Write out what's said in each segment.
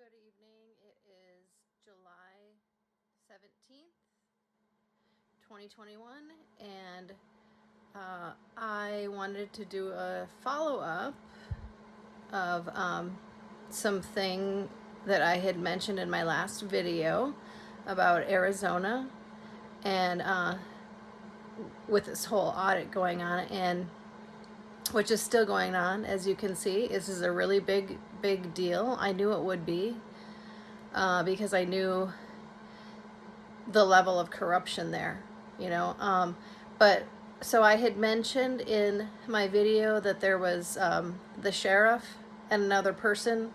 good evening. It is July 17th, 2021, and I wanted to do a follow-up of something that I had mentioned in my last video about Arizona and with this whole audit going on, and which is still going on. As you can see, this is a really big deal. I knew it would be because I knew the level of corruption there, you know. But so I had mentioned in my video that there was the sheriff and another person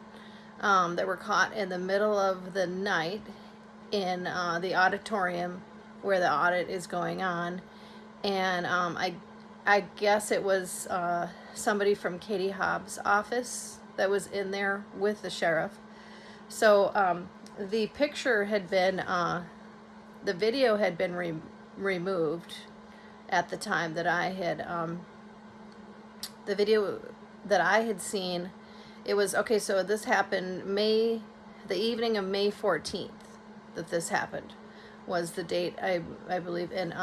that were caught in the middle of the night in the auditorium where the audit is going on, and I guess it was somebody from Katie Hobbs' office that was in there with the sheriff. So the picture had been, the video had been removed at the time that I had, the video that I had seen, it was, okay, so this happened the evening of May 14th that this happened was the date, I believe, and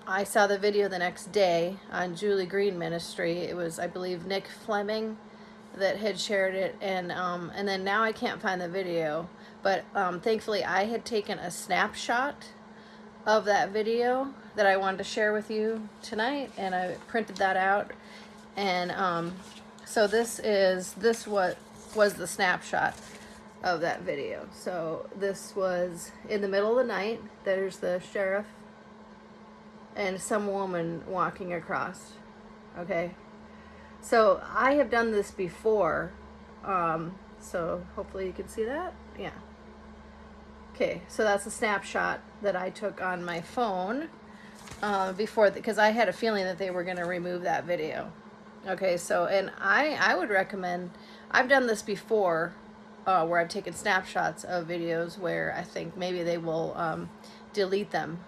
I saw the video the next day on Julie Green Ministry. It was, I believe, Nick Fleming that had shared it, and then now I can't find the video, but thankfully I had taken a snapshot of that video that I wanted to share with you tonight, and I printed that out, and so this was the snapshot of that video. So this was in the middle of the night. There's the sheriff and some woman walking across. Okay, so I have done this before, so hopefully you can see that. Yeah. Okay, so that's a snapshot that I took on my phone before, because I had a feeling that they were going to remove that video. Okay, so, and I would recommend, I've done this before where I've taken snapshots of videos where I think maybe they will delete them.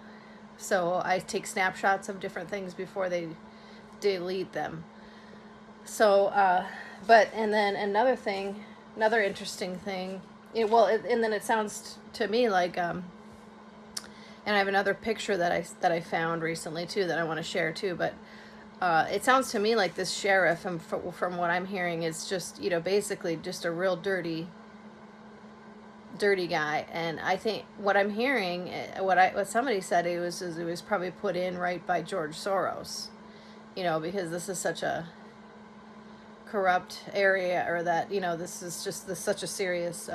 So I take snapshots of different things before they delete them. So, and then another interesting thing, and then it sounds to me like, and I have another picture that I found recently too that I want to share too, but it sounds to me like this sheriff, from what I'm hearing, is just, you know, basically just a real dirty guy. And I think what I'm hearing, what somebody said, it was probably put in right by George Soros, you know, because this is such a corrupt area, or that, you know, this is just such a serious,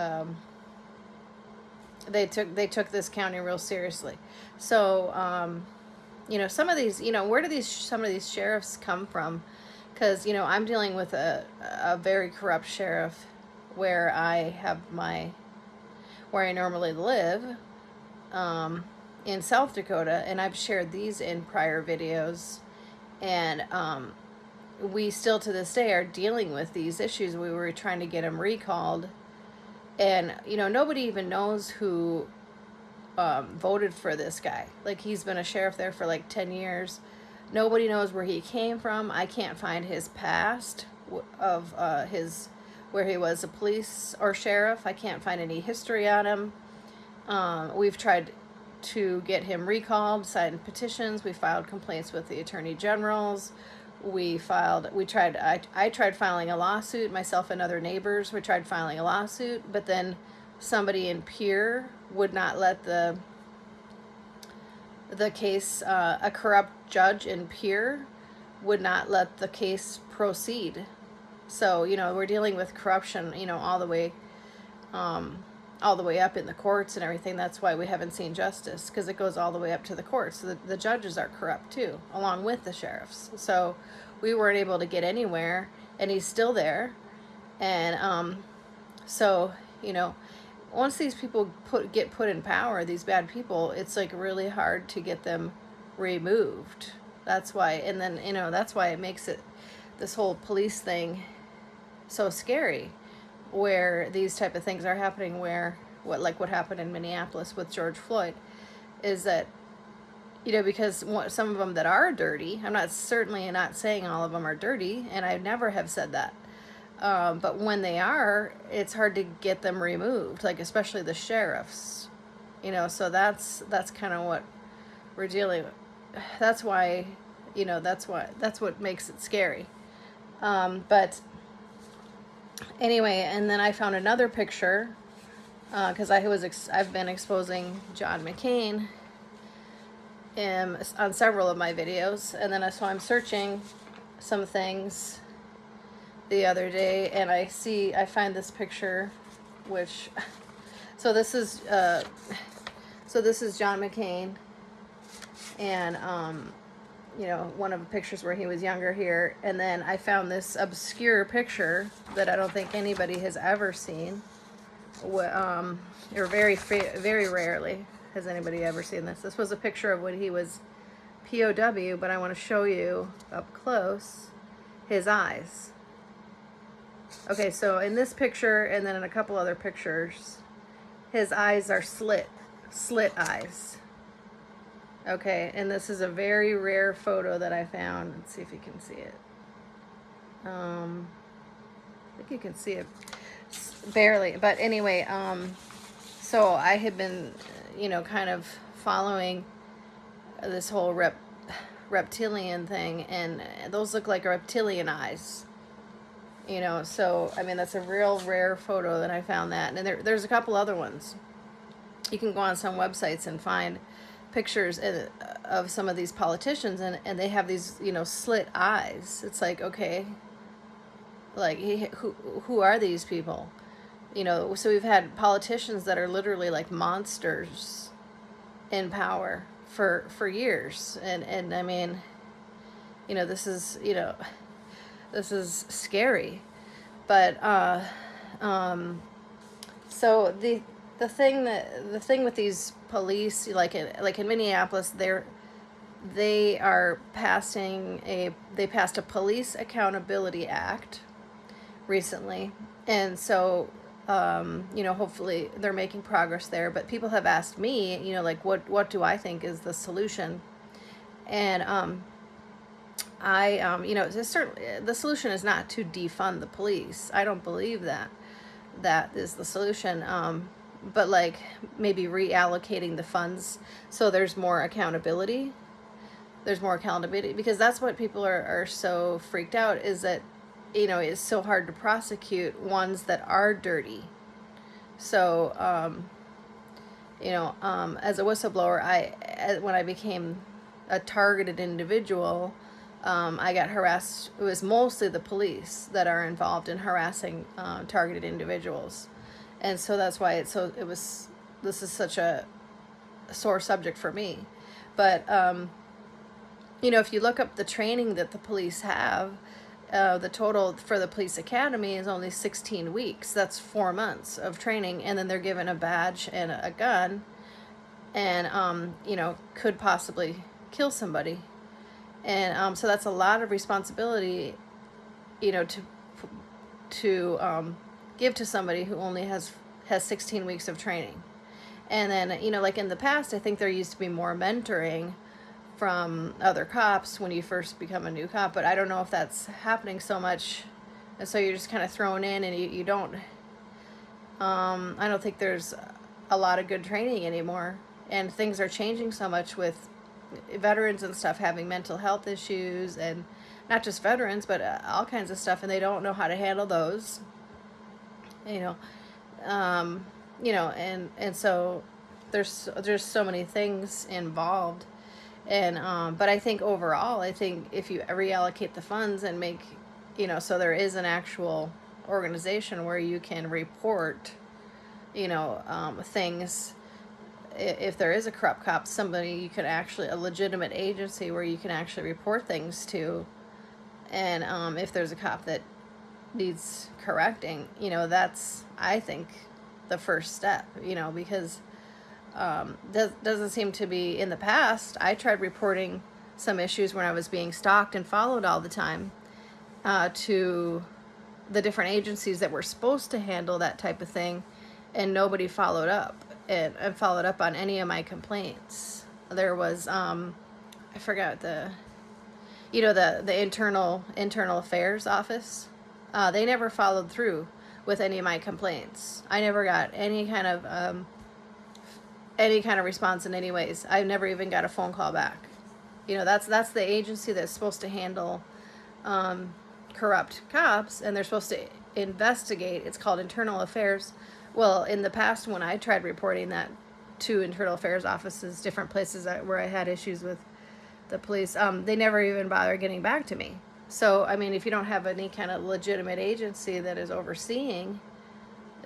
they took this county real seriously. So you know, some of these, you know, where do some of these sheriffs come from? Because, you know, I'm dealing with a very corrupt sheriff where where I normally live, in South Dakota, and I've shared these in prior videos, and we still to this day are dealing with these issues. We were trying to get him recalled, and, you know, nobody even knows who voted for this guy. Like, he's been a sheriff there for like 10 years. Nobody knows where he came from. I can't find his past of where he was a police or sheriff. I can't find any history on him. We've tried to get him recalled, signed petitions. We filed complaints with the attorney generals. I tried filing a lawsuit. Myself and other neighbors, we tried filing a lawsuit, but then somebody in Pierre would not let the case, a corrupt judge in Pierre would not let the case proceed. So, you know, we're dealing with corruption, you know, all the way up in the courts and everything. That's why we haven't seen justice, because it goes all the way up to the courts. So the judges are corrupt too, along with the sheriffs. So we weren't able to get anywhere, and he's still there. And so, you know, once these people get put in power, these bad people, it's like really hard to get them removed. That's why, and then, you know, that's why it makes this whole police thing so scary, where these type of things are happening, where what happened in Minneapolis with George Floyd, is that, you know, because some of them that are dirty, I'm certainly not saying all of them are dirty, and I never have said that, but when they are, it's hard to get them removed, like especially the sheriffs, so that's kind of what we're dealing with. That's why, that's what makes it scary. But anyway, and then I found another picture, because I've been exposing John McCain on several of my videos, and then so I'm searching some things the other day, and I find this picture, which, so this is John McCain, and one of the pictures where he was younger here, and then I found this obscure picture that I don't think anybody has ever seen, or very rarely has anybody ever seen this. This was a picture of when he was POW, but I want to show you up close his eyes. Okay, so in this picture, and then in a couple other pictures, his eyes are slit eyes. Okay, and this is a very rare photo that I found. Let's see if you can see it. I think you can see it barely, but anyway, so I had been, kind of following this whole reptilian thing, and those look like reptilian eyes. So I mean, that's a real rare photo that I found that, and there's a couple other ones. You can go on some websites and find pictures of some of these politicians, and they have these slit eyes. It's like, okay, like who are these people? So we've had politicians that are literally like monsters in power for years, and I mean, this is scary. But so the thing with these police, like in Minneapolis, they passed a Police Accountability Act recently, and so hopefully they're making progress there. But people have asked me, like what do I think is the solution, and certainly the solution is not to defund the police. I don't believe that is the solution. But like maybe reallocating the funds so there's more accountability. Because that's what people are so freaked out, is that, it's so hard to prosecute ones that are dirty. So, as a whistleblower, when I became a targeted individual, I got harassed. It was mostly the police that are involved in harassing targeted individuals. And so that's why this is such a sore subject for me. But, if you look up the training that the police have, the total for the police academy is only 16 weeks. That's 4 months of training. And then they're given a badge and a gun, and, could possibly kill somebody. And so that's a lot of responsibility, to give to somebody who only has 16 weeks of training. And then, like in the past, I think there used to be more mentoring from other cops when you first become a new cop, but I don't know if that's happening so much. And so you're just kind of thrown in, and you don't, I don't think there's a lot of good training anymore. And things are changing so much with veterans and stuff having mental health issues, and not just veterans, but all kinds of stuff, and they don't know how to handle those. And so there's so many things involved, and but I think overall, if you reallocate the funds and make, so there is an actual organization where you can report, things. If there is a corrupt cop, a legitimate agency where you can actually report things to, and if there's a cop that needs correcting, that's, I think, the first step, because doesn't seem to be. In the past, I tried reporting some issues when I was being stalked and followed all the time, to the different agencies that were supposed to handle that type of thing, and nobody followed up and followed up on any of my complaints. There was I forgot the internal affairs office. They never followed through with any of my complaints. I never got any kind of response in any ways. I never even got a phone call back. You know, that's the agency that's supposed to handle corrupt cops, and they're supposed to investigate. It's called Internal Affairs. Well, in the past, when I tried reporting that to Internal Affairs offices, different places where I had issues with the police, they never even bothered getting back to me. So, I mean, if you don't have any kind of legitimate agency that is overseeing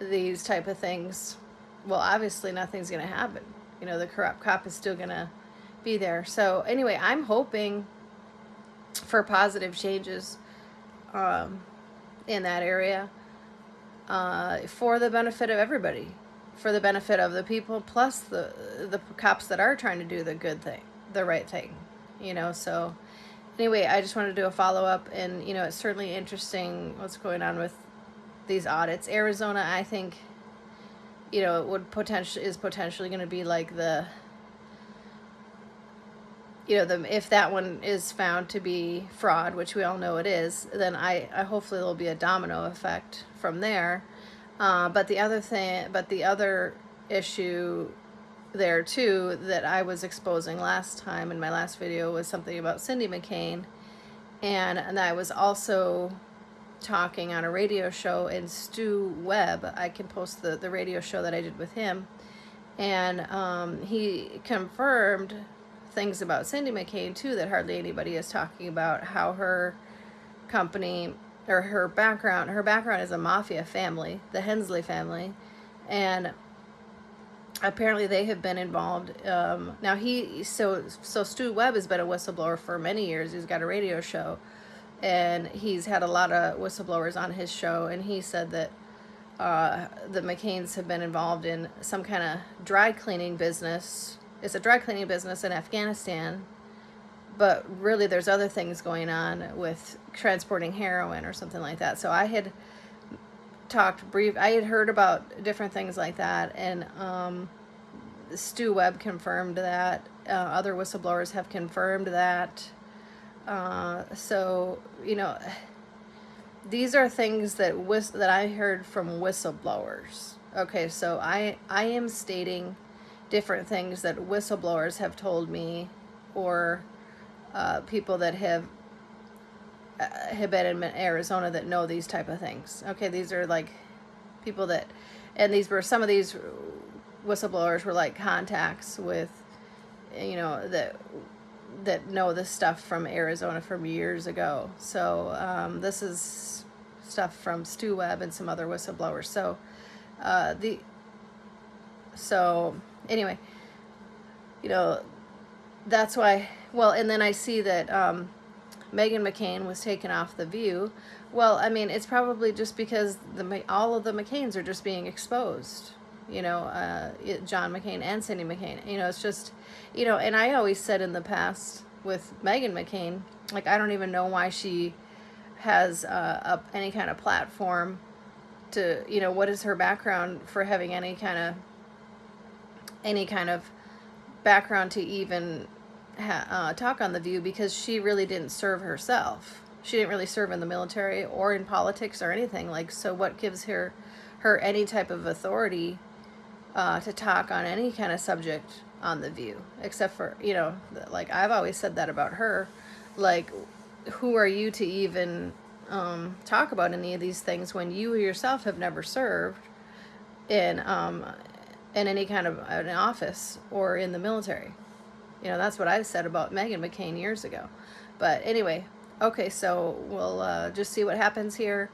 these type of things, well, obviously nothing's going to happen. You know, the corrupt cop is still going to be there. So, anyway, I'm hoping for positive changes in that area for the benefit of everybody, for the benefit of the people, plus the cops that are trying to do the good thing, the right thing, you know. So anyway, I just wanted to do a follow-up, and, you know, it's certainly interesting what's going on with these audits. Arizona, I think, you know, is potentially going to be like the, you know, if that one is found to be fraud, which we all know it is, then I hopefully there'll be a domino effect from there. But the other issue there too that I was exposing last time in my last video was something about Cindy McCain, and I was also talking on a radio show, and Stu Webb, I can post the radio show that I did with him, and he confirmed things about Cindy McCain too that hardly anybody is talking about, how her company, or her background is a mafia family, the Hensley family, and apparently they have been involved. Now so Stu Webb has been a whistleblower for many years. He's got a radio show, and he's had a lot of whistleblowers on his show, and he said that the McCains have been involved in some kind of dry cleaning business. It's a dry cleaning business in Afghanistan, but really there's other things going on with transporting heroin or something like that. So I had I had heard about different things like that, and Stu Webb confirmed that. Other whistleblowers have confirmed that. So, you know, these are things that I heard from whistleblowers. Okay, so I am stating different things that whistleblowers have told me, or people that have been in Arizona that know these type of things. Okay, these are like people that, and some of these whistleblowers were like contacts with, you know, that know this stuff from Arizona from years ago. So this is stuff from Stu Webb and some other whistleblowers. So anyway, you know, that's why. Well, and then I see that Meghan McCain was taken off The View. Well, I mean, it's probably just because all of the McCains are just being exposed. You know, John McCain and Cindy McCain. You know, it's just, you know, and I always said in the past with Meghan McCain, like, I don't even know why she has any kind of platform to, you know, what is her background for having any kind of background to even talk on The View, because she really didn't serve herself. She didn't really serve in the military or in politics or anything. Like, so what gives her any type of authority to talk on any kind of subject on The View, except for, you know, like, I've always said that about her. Like, who are you to even talk about any of these things when you yourself have never served in any kind of an office or in the military? You know, that's what I've said about Meghan McCain years ago. But anyway, okay, so we'll just see what happens here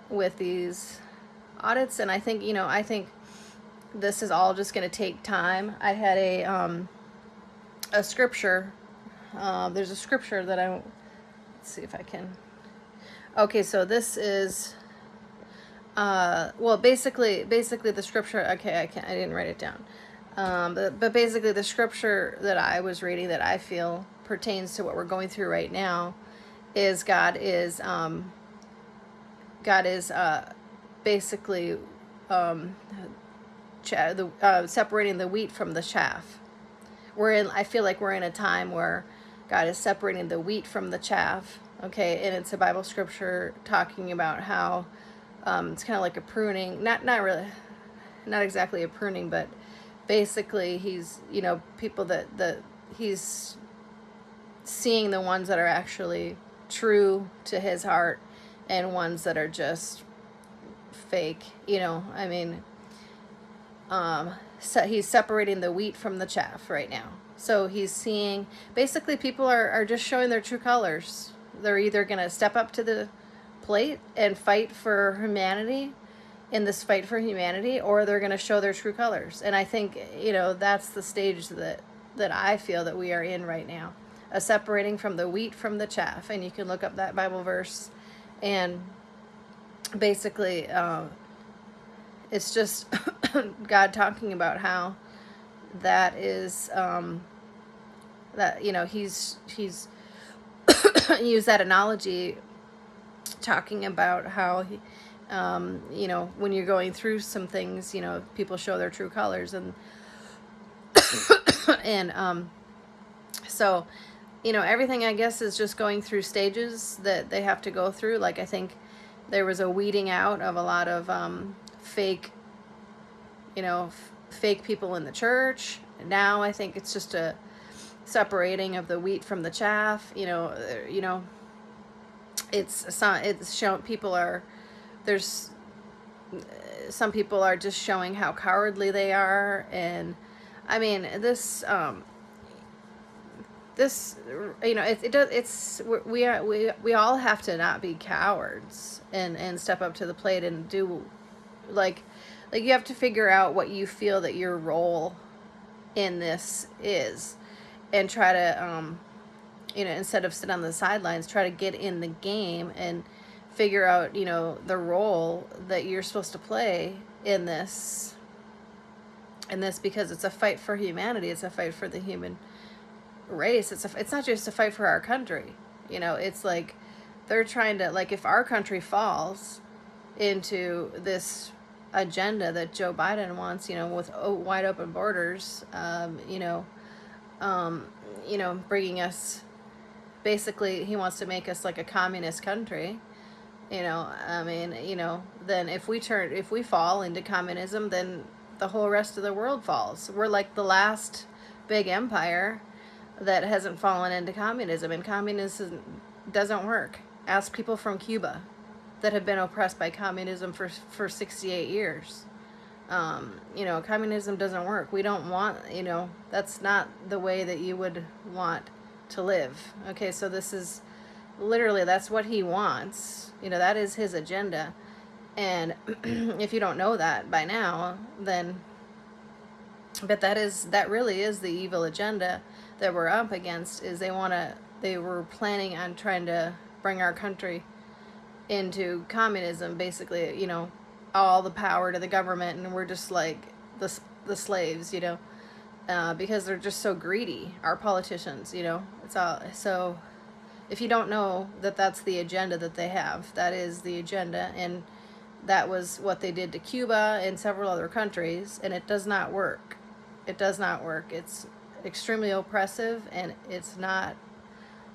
with these audits. And I think, you know, this is all just going to take time. I had a scripture. There's a scripture that let's see if I can. Okay, so this is, well, basically the scripture, okay, I didn't write it down. But basically the scripture that I was reading that I feel pertains to what we're going through right now is God is basically separating the wheat from the chaff. I feel like we're in a time where God is separating the wheat from the chaff. Okay, and it's a Bible scripture talking about how it's kind of like a pruning, not really, not exactly a pruning, but basically he's, people that he's seeing the ones that are actually true to his heart and ones that are just fake, I mean, so he's separating the wheat from the chaff right now. So he's seeing, basically people are just showing their true colors. They're either going to step up to the plate and fight for humanity in this fight for humanity, or they're going to show their true colors. And I think, that's the stage that I feel that we are in right now, a separating from the wheat from the chaff. And you can look up that Bible verse, and basically it's just God talking about how that is that he's used that analogy, talking about how he, when you're going through some things, people show their true colors, and and so everything, I guess, is just going through stages that they have to go through. Like, I think there was a weeding out of a lot of fake fake people in the church. Now I think it's just a separating of the wheat from the chaff. It's shown people are, there's some people are just showing how cowardly they are. And I mean, this we all have to not be cowards and step up to the plate and do, like you have to figure out what you feel that your role in this is, and try to instead of sit on the sidelines, try to get in the game and figure out the role that you're supposed to play in this, because it's a fight for humanity. It's a fight for the human race. It's not just a fight for our country. It's like they're trying to, like, if our country falls into this agenda that Joe Biden wants, with wide open borders, bringing us, basically he wants to make us like a communist country. Then if we fall into communism, then the whole rest of the world falls. We're like the last big empire that hasn't fallen into communism, and communism doesn't work. Ask people from Cuba that have been oppressed by communism for 68 years. Communism doesn't work. We don't want, that's not the way that you would want to live. Okay, so this is literally, that's what he wants. That is his agenda. And if you don't know that by now, then, but that really is the evil agenda that we're up against. Is they were planning on trying to bring our country into communism, basically, all the power to the government, and we're just like the slaves, because they're just so greedy, our politicians. It's all. So if you don't know that that's the agenda that they have, that is the agenda, and that was what they did to Cuba and several other countries, and it does not work. It does not work. It's extremely oppressive, and it's not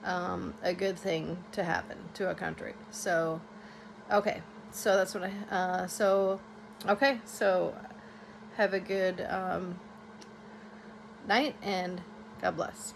a good thing to happen to a country. So, okay, so that's what okay, so have a good night, and God bless.